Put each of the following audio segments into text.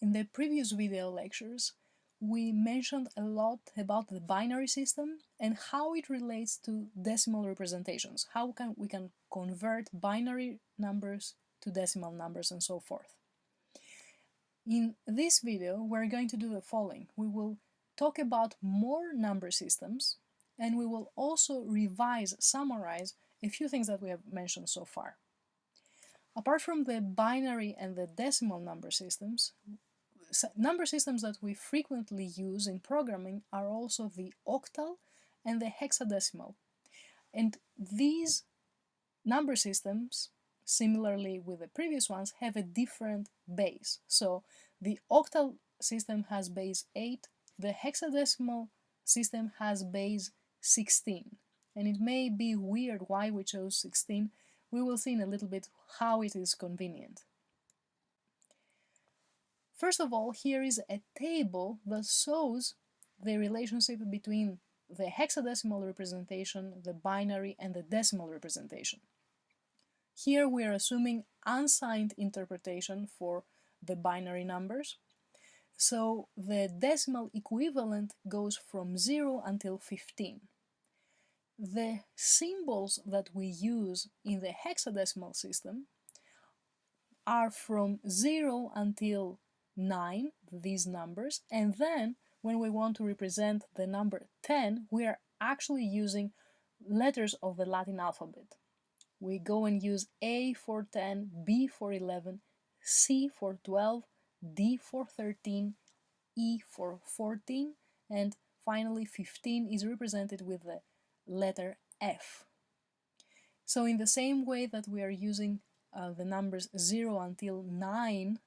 In the previous video lectures, we mentioned a lot about the binary system and how it relates to decimal representations, how we can convert binary numbers to decimal numbers and so forth. In this video, we're going to do the following. We will talk about more number systems, and we will also summarize a few things that we have mentioned so far. Apart from the binary and the decimal number systems that we frequently use in programming are also the octal and the hexadecimal. And these number systems, similarly with the previous ones, have a different base. So the octal system has base 8, the hexadecimal system has base 16. And it may be weird why we chose 16. We will see in a little bit how it is convenient. First of all, here is a table that shows the relationship between the hexadecimal representation, the binary, and the decimal representation. Here we are assuming unsigned interpretation for the binary numbers. So the decimal equivalent goes from 0 until 15. The symbols that we use in the hexadecimal system are from 0 until 9, these numbers, and then when we want to represent the number 10, we are actually using letters of the Latin alphabet. We go and use A for 10, B for 11, C for 12, D for 13, E for 14, and finally 15 is represented with the letter F. So in the same way that we are using the numbers 0 until 9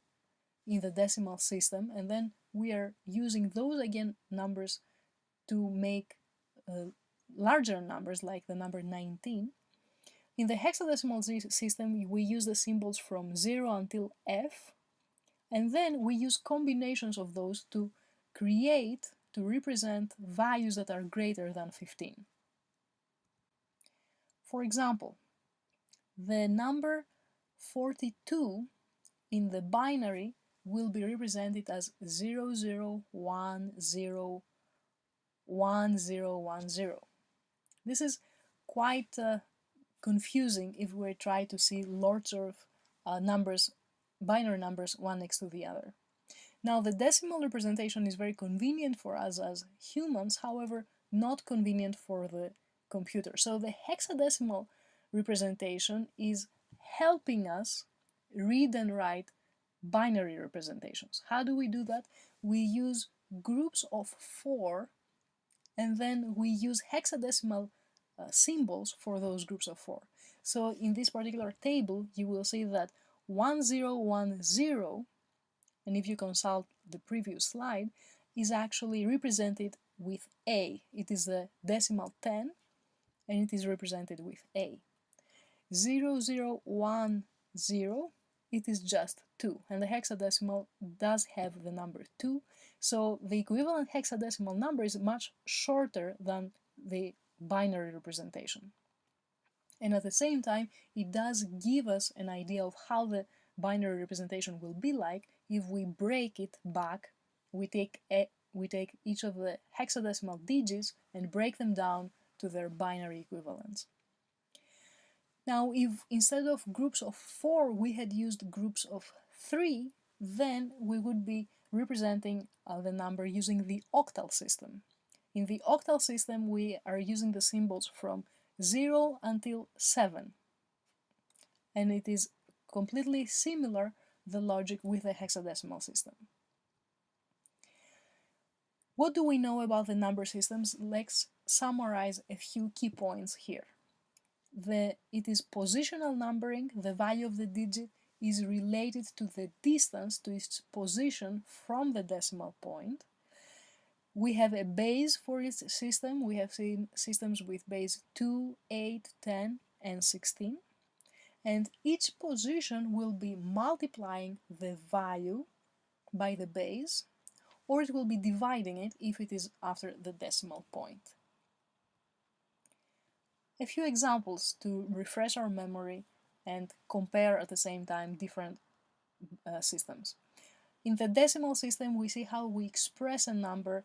in the decimal system, and then we are using those again numbers to make larger numbers like the number 19. In the hexadecimal system, we use the symbols from 0 until F, and then we use combinations of those to represent values that are greater than 15. For example, the number 42 in the binary will be represented as 00101010. This is quite confusing if we try to see lots of numbers, binary numbers, one next to the other. Now, the decimal representation is very convenient for us as humans, however, not convenient for the computer. So the hexadecimal representation is helping us read and write binary representations. How do we do that? We use groups of 4, and then we use hexadecimal symbols for those groups of 4. So in this particular table, you will see that 1010, and if you consult the previous slide, is actually represented with A. It is the decimal 10, and it is represented with A. 0010, it is just 2, and the hexadecimal does have the number 2, so the equivalent hexadecimal number is much shorter than the binary representation. And at the same time, it does give us an idea of how the binary representation will be like if we break it back. We take each of the hexadecimal digits and break them down to their binary equivalents. Now, if instead of groups of 4 we had used groups of 3, then we would be representing the number using the octal system. In the octal system, we are using the symbols from 0 until 7, and it is completely similar, the logic, with the hexadecimal system. What do we know about the number systems? Let's summarize a few key points here. It is positional numbering. The value of the digit is related to the distance to its position from the decimal point. We have a base for its system. We have seen systems with base 2, 8, 10, and 16. And each position will be multiplying the value by the base, or it will be dividing it if it is after the decimal point. A few examples to refresh our memory and compare at the same time different systems. In the decimal system, we see how we express a number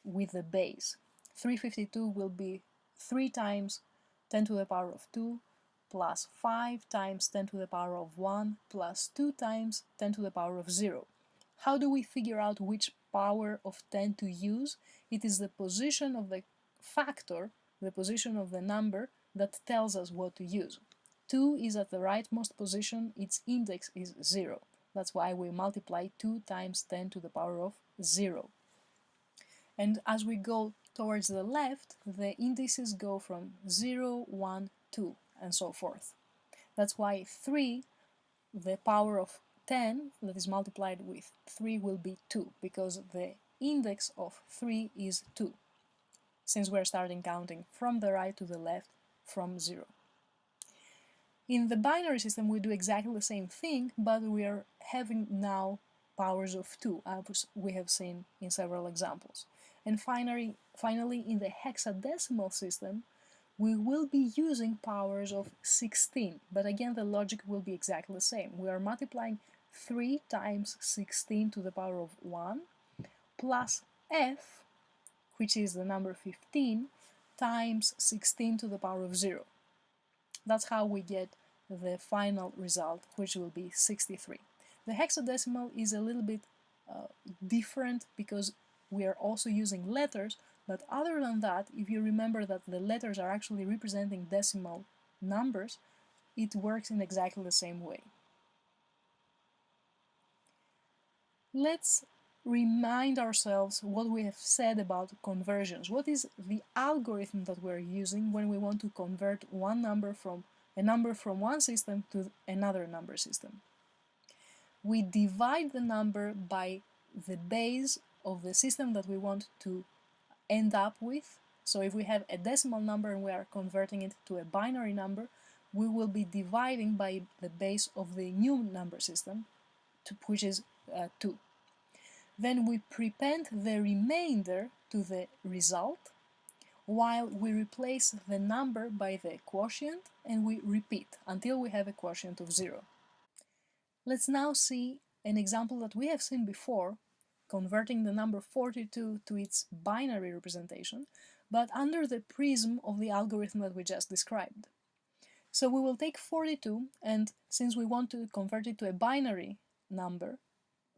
with the base. 352 will be 3 times 10 to the power of 2 plus 5 times 10 to the power of 1 plus 2 times 10 to the power of 0. How do we figure out which power of 10 to use? It is the position of the factor, the position of the number, that tells us what to use. 2 is at the rightmost position, its index is 0. That's why we multiply 2 times 10 to the power of 0. And as we go towards the left, the indices go from 0, 1, 2, and so forth. That's why 3, the power of 10 that is multiplied with 3 will be 2, because the index of 3 is 2, since we're starting counting from the right to the left from 0. In the binary system, we do exactly the same thing, but we are having now powers of 2, as we have seen in several examples. And finally, in the hexadecimal system, we will be using powers of 16, but again the logic will be exactly the same. We are multiplying 3 times 16 to the power of 1 plus f, which is the number 15, times 16 to the power of 0. That's how we get the final result, which will be 63. The hexadecimal is a little bit different because we are also using letters, but other than that, if you remember that the letters are actually representing decimal numbers, it works in exactly the same way. Let's remind ourselves what we have said about conversions. What is the algorithm that we're using when we want to convert a number from one system to another number system? We divide the number by the base of the system that we want to end up with. So if we have a decimal number and we are converting it to a binary number, we will be dividing by the base of the new number system, which is 2. Then we prepend the remainder to the result, while we replace the number by the quotient, and we repeat until we have a quotient of 0. Let's now see an example that we have seen before, converting the number 42 to its binary representation, but under the prism of the algorithm that we just described. So we will take 42, and since we want to convert it to a binary number,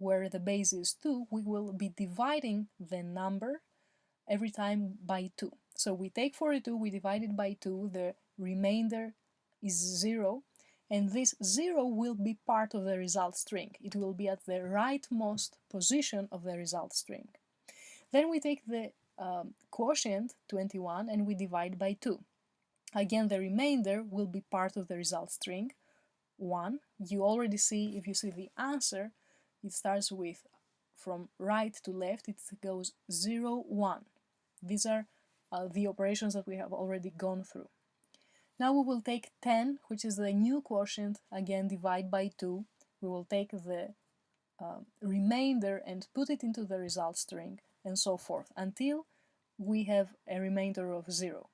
where the base is 2, we will be dividing the number every time by 2. So we take 42, we divide it by 2, the remainder is 0, and this 0 will be part of the result string. It will be at the rightmost position of the result string. Then we take the quotient, 21, and we divide by 2. Again, the remainder will be part of the result string, 1. You already see, if you see the answer, it starts with, from right to left, it goes 0, 1. These are the operations that we have already gone through. Now we will take 10, which is the new quotient, again divide by 2. We will take the remainder and put it into the result string, and so forth, until we have a remainder of 0.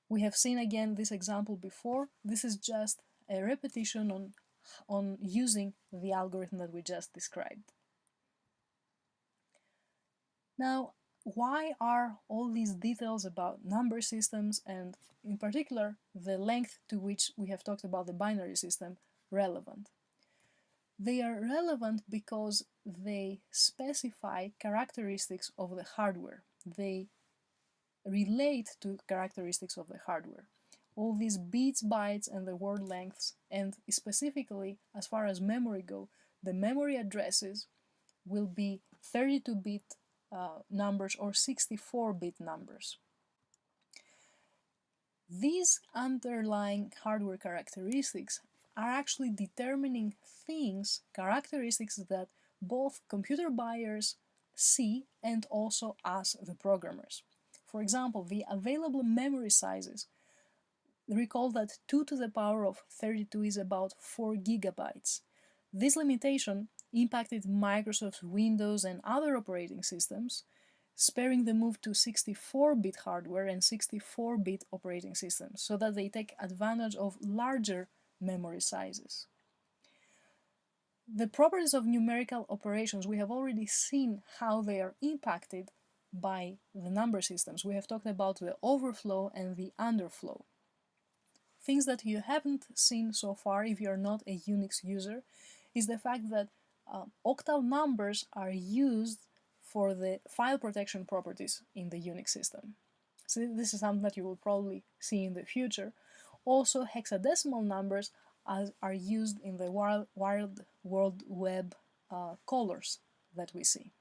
We have seen again this example before. This is just a repetition on using the algorithm that we just described. Now, why are all these details about number systems, and in particular the length to which we have talked about the binary system, relevant? They are relevant because they specify characteristics of the hardware. They relate to characteristics of the hardware. All these bits, bytes, and the word lengths, and specifically as far as memory go, the memory addresses will be 32-bit numbers or 64-bit numbers. These underlying hardware characteristics are actually determining things, characteristics that both computer buyers see and also us, the programmers. For example, the available memory sizes. Recall that 2 to the power of 32 is about 4 gigabytes. This limitation impacted Microsoft's Windows and other operating systems, sparing the move to 64-bit hardware and 64-bit operating systems, so that they take advantage of larger memory sizes. The properties of numerical operations, we have already seen how they are impacted by the number systems. We have talked about the overflow and the underflow. Things that you haven't seen so far if you're not a Unix user is the fact that octal numbers are used for the file protection properties in the Unix system. So this is something that you will probably see in the future. Also, hexadecimal numbers are used in the Wild World Web colors that we see.